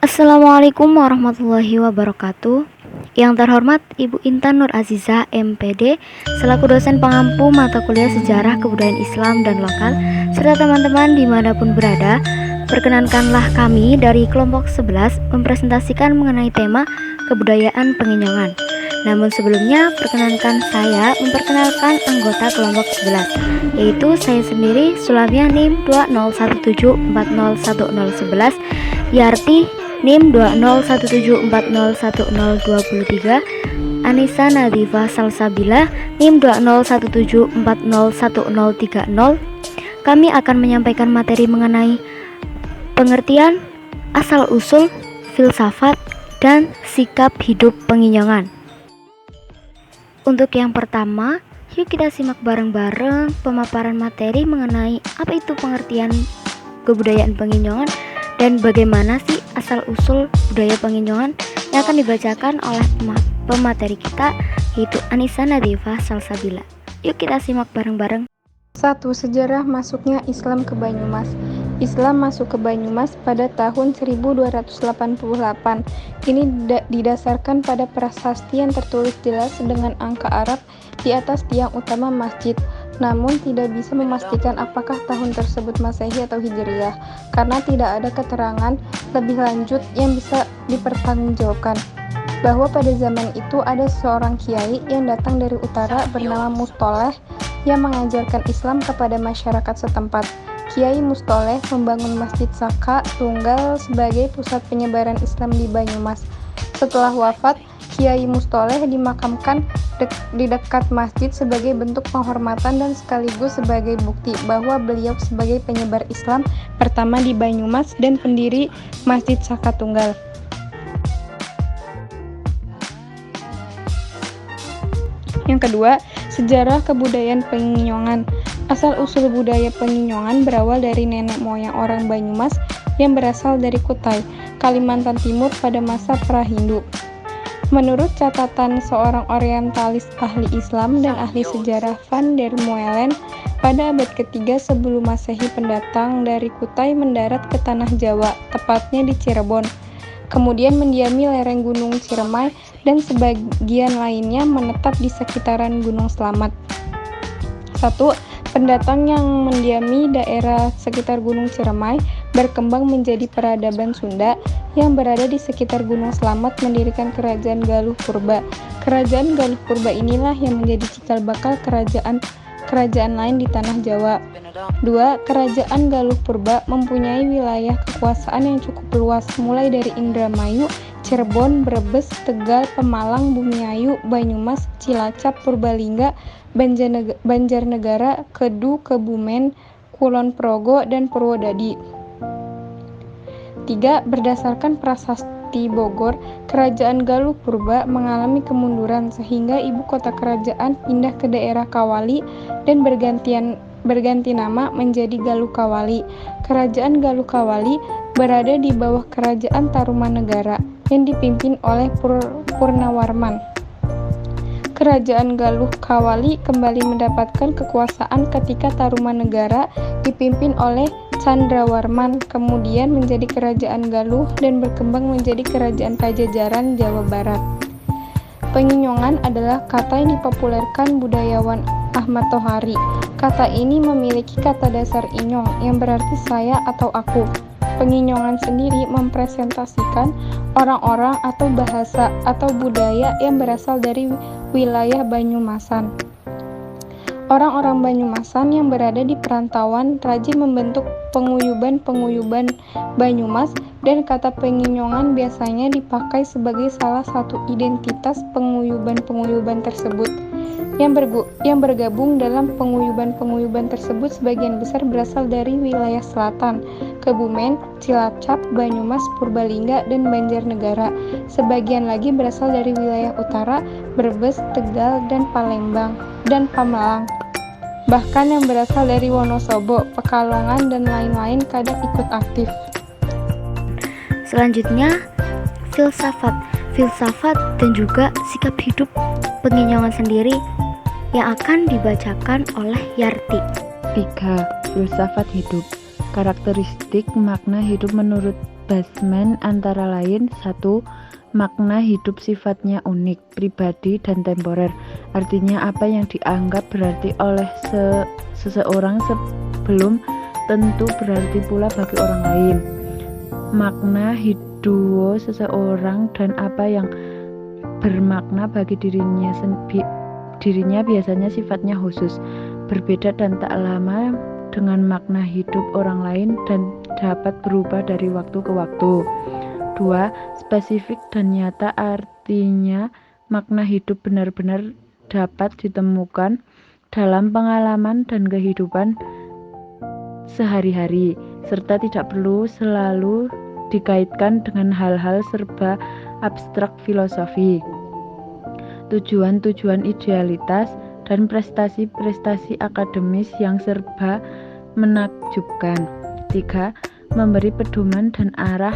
Assalamualaikum warahmatullahi wabarakatuh. Yang terhormat Ibu Intan Nur Aziza MPD selaku dosen pengampu mata kuliah Sejarah Kebudayaan Islam dan Lokal serta teman-teman dimanapun berada, perkenankanlah kami dari kelompok 11 mempresentasikan mengenai tema kebudayaan Penginjongan. Namun sebelumnya perkenankan saya memperkenalkan anggota kelompok 11, yaitu saya sendiri Sulamia NIM 201740111, Yarti NIM 201740123, Anissa Nadifa Salsabila NIM 20174011030. Kami akan menyampaikan materi mengenai pengertian, asal-usul, filsafat, dan sikap hidup Penginjongan. Untuk yang pertama, yuk kita simak bareng-bareng pemaparan materi mengenai apa itu pengertian kebudayaan Penginjongan dan bagaimana sih asal-usul budaya Penginjongan yang akan dibacakan oleh pemateri kita, yaitu Anissa Nadifa Salsabila. Yuk kita simak bareng-bareng. 1. Sejarah masuknya Islam ke Banyumas. Islam masuk ke Banyumas pada tahun 1288. Ini didasarkan pada prasasti yang tertulis jelas dengan angka Arab di atas tiang utama masjid. Namun tidak bisa memastikan apakah tahun tersebut Masehi atau Hijriah, karena tidak ada keterangan lebih lanjut yang bisa dipertanggungjawabkan. Bahwa pada zaman itu ada seorang kiai yang datang dari utara bernama Mustoleh yang mengajarkan Islam kepada masyarakat setempat. Kiai Mustoleh membangun Masjid Saka Tunggal sebagai pusat penyebaran Islam di Banyumas. Setelah wafat, Kiai Mustoleh dimakamkan di dekat masjid sebagai bentuk penghormatan dan sekaligus sebagai bukti bahwa beliau sebagai penyebar Islam pertama di Banyumas dan pendiri Masjid Saka Tunggal. Yang kedua, sejarah kebudayaan Penginjongan. Asal-usul budaya Penginjongan berawal dari nenek moyang orang Banyumas yang berasal dari Kutai, Kalimantan Timur pada masa pra-Hindu. Menurut catatan seorang orientalis ahli Islam dan ahli sejarah Van der Meulen, pada abad ketiga sebelum Masehi pendatang dari Kutai mendarat ke tanah Jawa, tepatnya di Cirebon. Kemudian mendiami lereng Gunung Ciremai dan sebagian lainnya menetap di sekitaran Gunung Slamet. 1. Pendatang yang mendiami daerah sekitar Gunung Ciremai berkembang menjadi peradaban Sunda yang berada di sekitar Gunung Slamet mendirikan Kerajaan Galuh Purba. Kerajaan Galuh Purba inilah yang menjadi cikal bakal kerajaan lain di tanah Jawa. 2. Kerajaan Galuh Purba mempunyai wilayah kekuasaan yang cukup luas, mulai dari Indramayu, Cirebon, Brebes, Tegal, Pemalang, Bumiayu, Banyumas, Cilacap, Purbalingga, Banjarnegara, Kedu, Kebumen, Kulon Progo, dan Purwodadi. 3. Berdasarkan prasasti Bogor, Kerajaan Galuh Purba mengalami kemunduran sehingga ibu kota kerajaan pindah ke daerah Kawali dan berganti nama menjadi Galuh Kawali. Kerajaan Galuh Kawali berada di bawah Kerajaan Tarumanegara yang dipimpin oleh Purnawarman. Kerajaan Galuh Kawali kembali mendapatkan kekuasaan ketika Tarumanegara dipimpin oleh Candrawarman, kemudian menjadi Kerajaan Galuh dan berkembang menjadi Kerajaan Pajajaran Jawa Barat. Penginjongan adalah kata yang dipopulerkan budayawan Ahmad Tohari. Kata ini memiliki kata dasar inyong yang berarti saya atau aku. Penginjongan sendiri mempresentasikan orang-orang atau bahasa atau budaya yang berasal dari wilayah Banyumasan. Orang-orang Banyumasan yang berada di perantauan rajin membentuk penguyuban Banyumas, dan kata Penginjongan biasanya dipakai sebagai salah satu identitas penguyuban tersebut. Yang bergabung dalam penguyuban tersebut sebagian besar berasal dari wilayah selatan, Kebumen, Cilacap, Banyumas, Purbalingga, dan Banjarnegara. Sebagian lagi berasal dari wilayah utara, Brebes, Tegal, dan Palembang, dan Pemalang. Bahkan yang berasal dari Wonosobo, Pekalongan, dan lain-lain kadang ikut aktif. Selanjutnya, filsafat dan juga sikap hidup Penginjongan sendiri yang akan dibacakan oleh Yarti. 3. Filsafat hidup. Karakteristik makna hidup menurut Basman antara lain: 1. Makna hidup sifatnya unik, pribadi, dan temporer. Artinya apa yang dianggap berarti oleh seseorang sebelum tentu berarti pula bagi orang lain. Makna hidup seseorang dan apa yang bermakna bagi dirinya biasanya sifatnya khusus, berbeda dan tak lama dengan makna hidup orang lain dan dapat berubah dari waktu ke waktu. 2. Spesifik dan nyata, artinya makna hidup benar-benar dapat ditemukan dalam pengalaman dan kehidupan sehari-hari, serta tidak perlu selalu dikaitkan dengan hal-hal serba abstrak filosofi, tujuan-tujuan idealitas, dan prestasi-prestasi akademis yang serba menakjubkan. 3. Memberi pedoman dan arah,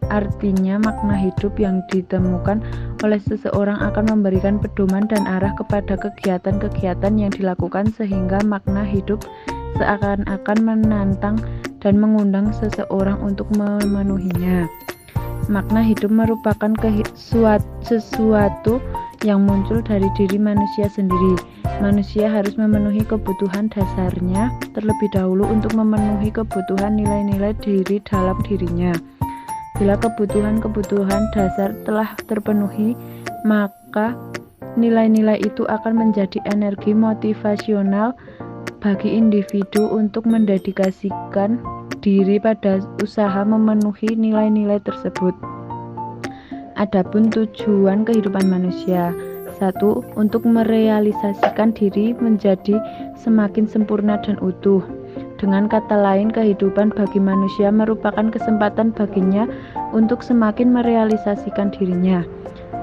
artinya makna hidup yang ditemukan oleh seseorang akan memberikan pedoman dan arah kepada kegiatan-kegiatan yang dilakukan sehingga makna hidup seakan-akan menantang dan mengundang seseorang untuk memenuhinya. Makna hidup merupakan sesuatu yang muncul dari diri manusia sendiri. Manusia harus memenuhi kebutuhan dasarnya terlebih dahulu untuk memenuhi kebutuhan nilai-nilai diri dalam dirinya. Bila kebutuhan-kebutuhan dasar telah terpenuhi, maka nilai-nilai itu akan menjadi energi motivasional bagi individu untuk mendedikasikan diri pada usaha memenuhi nilai-nilai tersebut. Adapun tujuan kehidupan manusia: 1. Untuk merealisasikan diri menjadi semakin sempurna dan utuh. Dengan kata lain, kehidupan bagi manusia merupakan kesempatan baginya untuk semakin merealisasikan dirinya.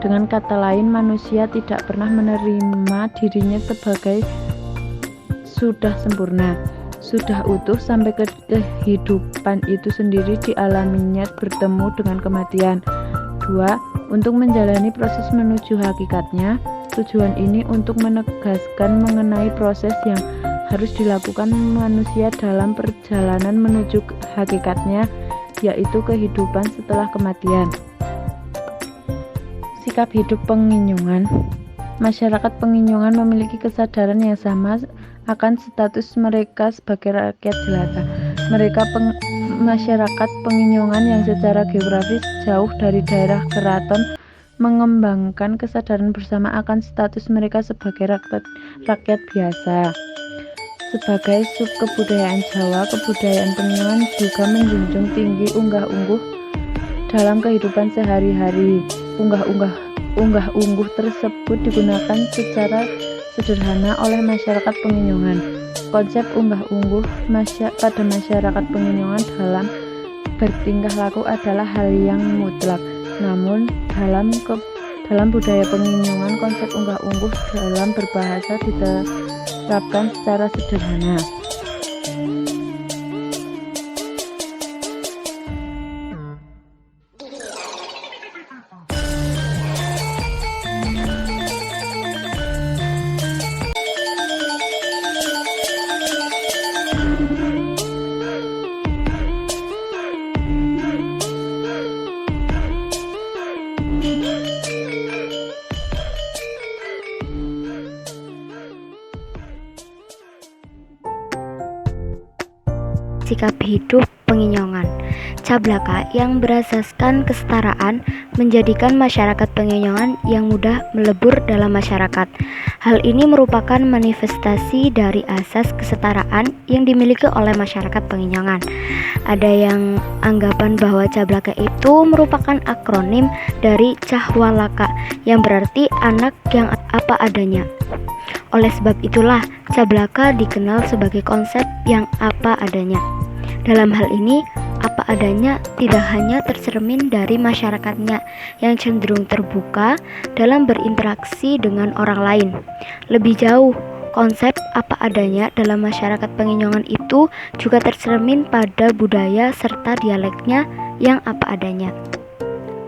Dengan kata lain, manusia tidak pernah menerima dirinya sebagai sudah sempurna, sudah utuh, sampai kehidupan itu sendiri dialaminya bertemu dengan kematian. 2. Untuk menjalani proses menuju hakikatnya. Tujuan ini untuk menegaskan mengenai proses yang harus dilakukan manusia dalam perjalanan menuju hakikatnya, yaitu kehidupan setelah kematian. Sikap hidup penginjungan. Masyarakat penginjungan memiliki kesadaran yang sama akan status mereka sebagai rakyat jelata. Masyarakat penginjungan yang secara geografis jauh dari daerah keraton mengembangkan kesadaran bersama akan status mereka sebagai rakyat biasa. Sebagai subkebudayaan Jawa, kebudayaan penginjungan juga menjunjung tinggi unggah-ungguh dalam kehidupan sehari-hari. Unggah-ungguh tersebut digunakan secara sederhana oleh masyarakat penginjungan. Konsep unggah-ungguh pada masyarakat penginjungan dalam bertingkah laku adalah hal yang mutlak. Namun dalam budaya penginjungan, konsep unggah-ungguh dalam berbahasa diterapkan secara sederhana. Sikap hidup penginjungan. Cablaka yang berasaskan kesetaraan menjadikan masyarakat penginjungan yang mudah melebur dalam masyarakat. Hal ini merupakan manifestasi dari asas kesetaraan yang dimiliki oleh masyarakat penginjungan. Ada yang anggapan bahwa Cablaka itu merupakan akronim dari Cahwalaka yang berarti anak yang apa adanya. Oleh sebab itulah, Cablaka dikenal sebagai konsep yang apa adanya. Dalam hal ini, apa adanya tidak hanya tercermin dari masyarakatnya yang cenderung terbuka dalam berinteraksi dengan orang lain. Lebih jauh, konsep apa adanya dalam masyarakat penginjungan itu juga tercermin pada budaya serta dialeknya yang apa adanya.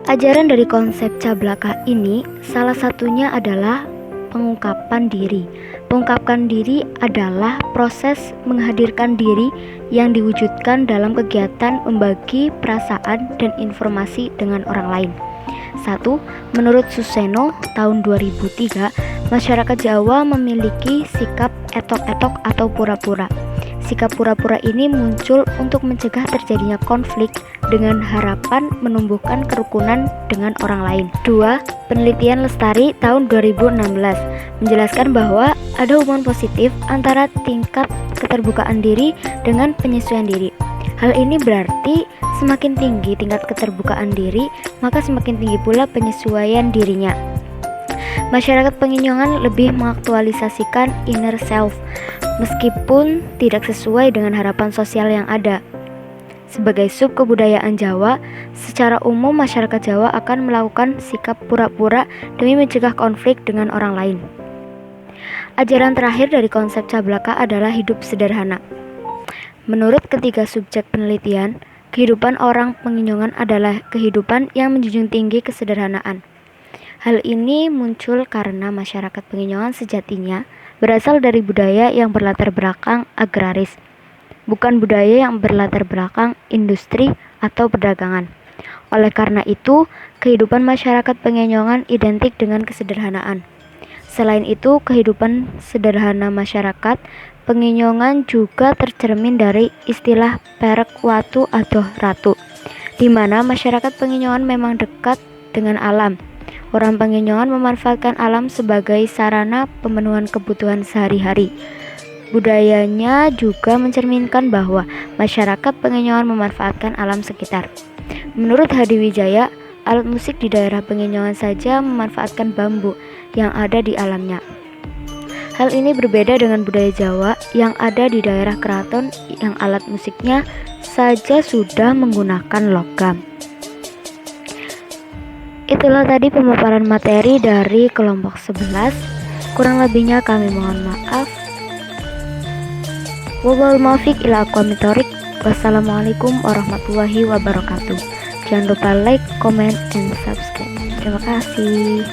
Ajaran dari konsep Cablaka ini salah satunya adalah pengungkapan diri. Pengungkapan diri adalah proses menghadirkan diri yang diwujudkan dalam kegiatan membagi perasaan dan informasi dengan orang lain. 1. Menurut Suseno tahun 2003, masyarakat Jawa memiliki sikap etok-etok atau pura-pura. Sikap pura-pura ini muncul untuk mencegah terjadinya konflik dengan harapan menumbuhkan kerukunan dengan orang lain. 2. Penelitian Lestari tahun 2016 menjelaskan bahwa ada hubungan positif antara tingkat keterbukaan diri dengan penyesuaian diri. Hal ini berarti semakin tinggi tingkat keterbukaan diri, maka semakin tinggi pula penyesuaian dirinya. Masyarakat Penginyongan lebih mengaktualisasikan inner self, meskipun tidak sesuai dengan harapan sosial yang ada. Sebagai sub kebudayaan Jawa, secara umum masyarakat Jawa akan melakukan sikap pura-pura demi mencegah konflik dengan orang lain. Ajaran terakhir dari konsep Cablaka adalah hidup sederhana. Menurut ketiga subjek penelitian, kehidupan orang Penginyongan adalah kehidupan yang menjunjung tinggi kesederhanaan. Hal ini muncul karena masyarakat Penginyongan sejatinya berasal dari budaya yang berlatar belakang agraris, bukan budaya yang berlatar belakang industri atau perdagangan. Oleh karena itu, kehidupan masyarakat Penginyongan identik dengan kesederhanaan. Selain itu, kehidupan sederhana masyarakat Penginyongan juga tercermin dari istilah perek watu atau ratu, di mana masyarakat Penginyongan memang dekat dengan alam. Orang Penginyongan memanfaatkan alam sebagai sarana pemenuhan kebutuhan sehari-hari. Budayanya juga mencerminkan bahwa masyarakat Penginyongan memanfaatkan alam sekitar. Menurut Hadi Wijaya, alat musik di daerah Penginyongan saja memanfaatkan bambu yang ada di alamnya. Hal ini berbeda dengan budaya Jawa yang ada di daerah keraton yang alat musiknya saja sudah menggunakan logam. Itulah tadi pemaparan materi dari kelompok 11. Kurang lebihnya kami mohon maaf. Wallahul muwaffiq ila aqwamit thoriq. Wassalamualaikum warahmatullahi wabarakatuh. Jangan lupa like, comment, and subscribe. Terima kasih.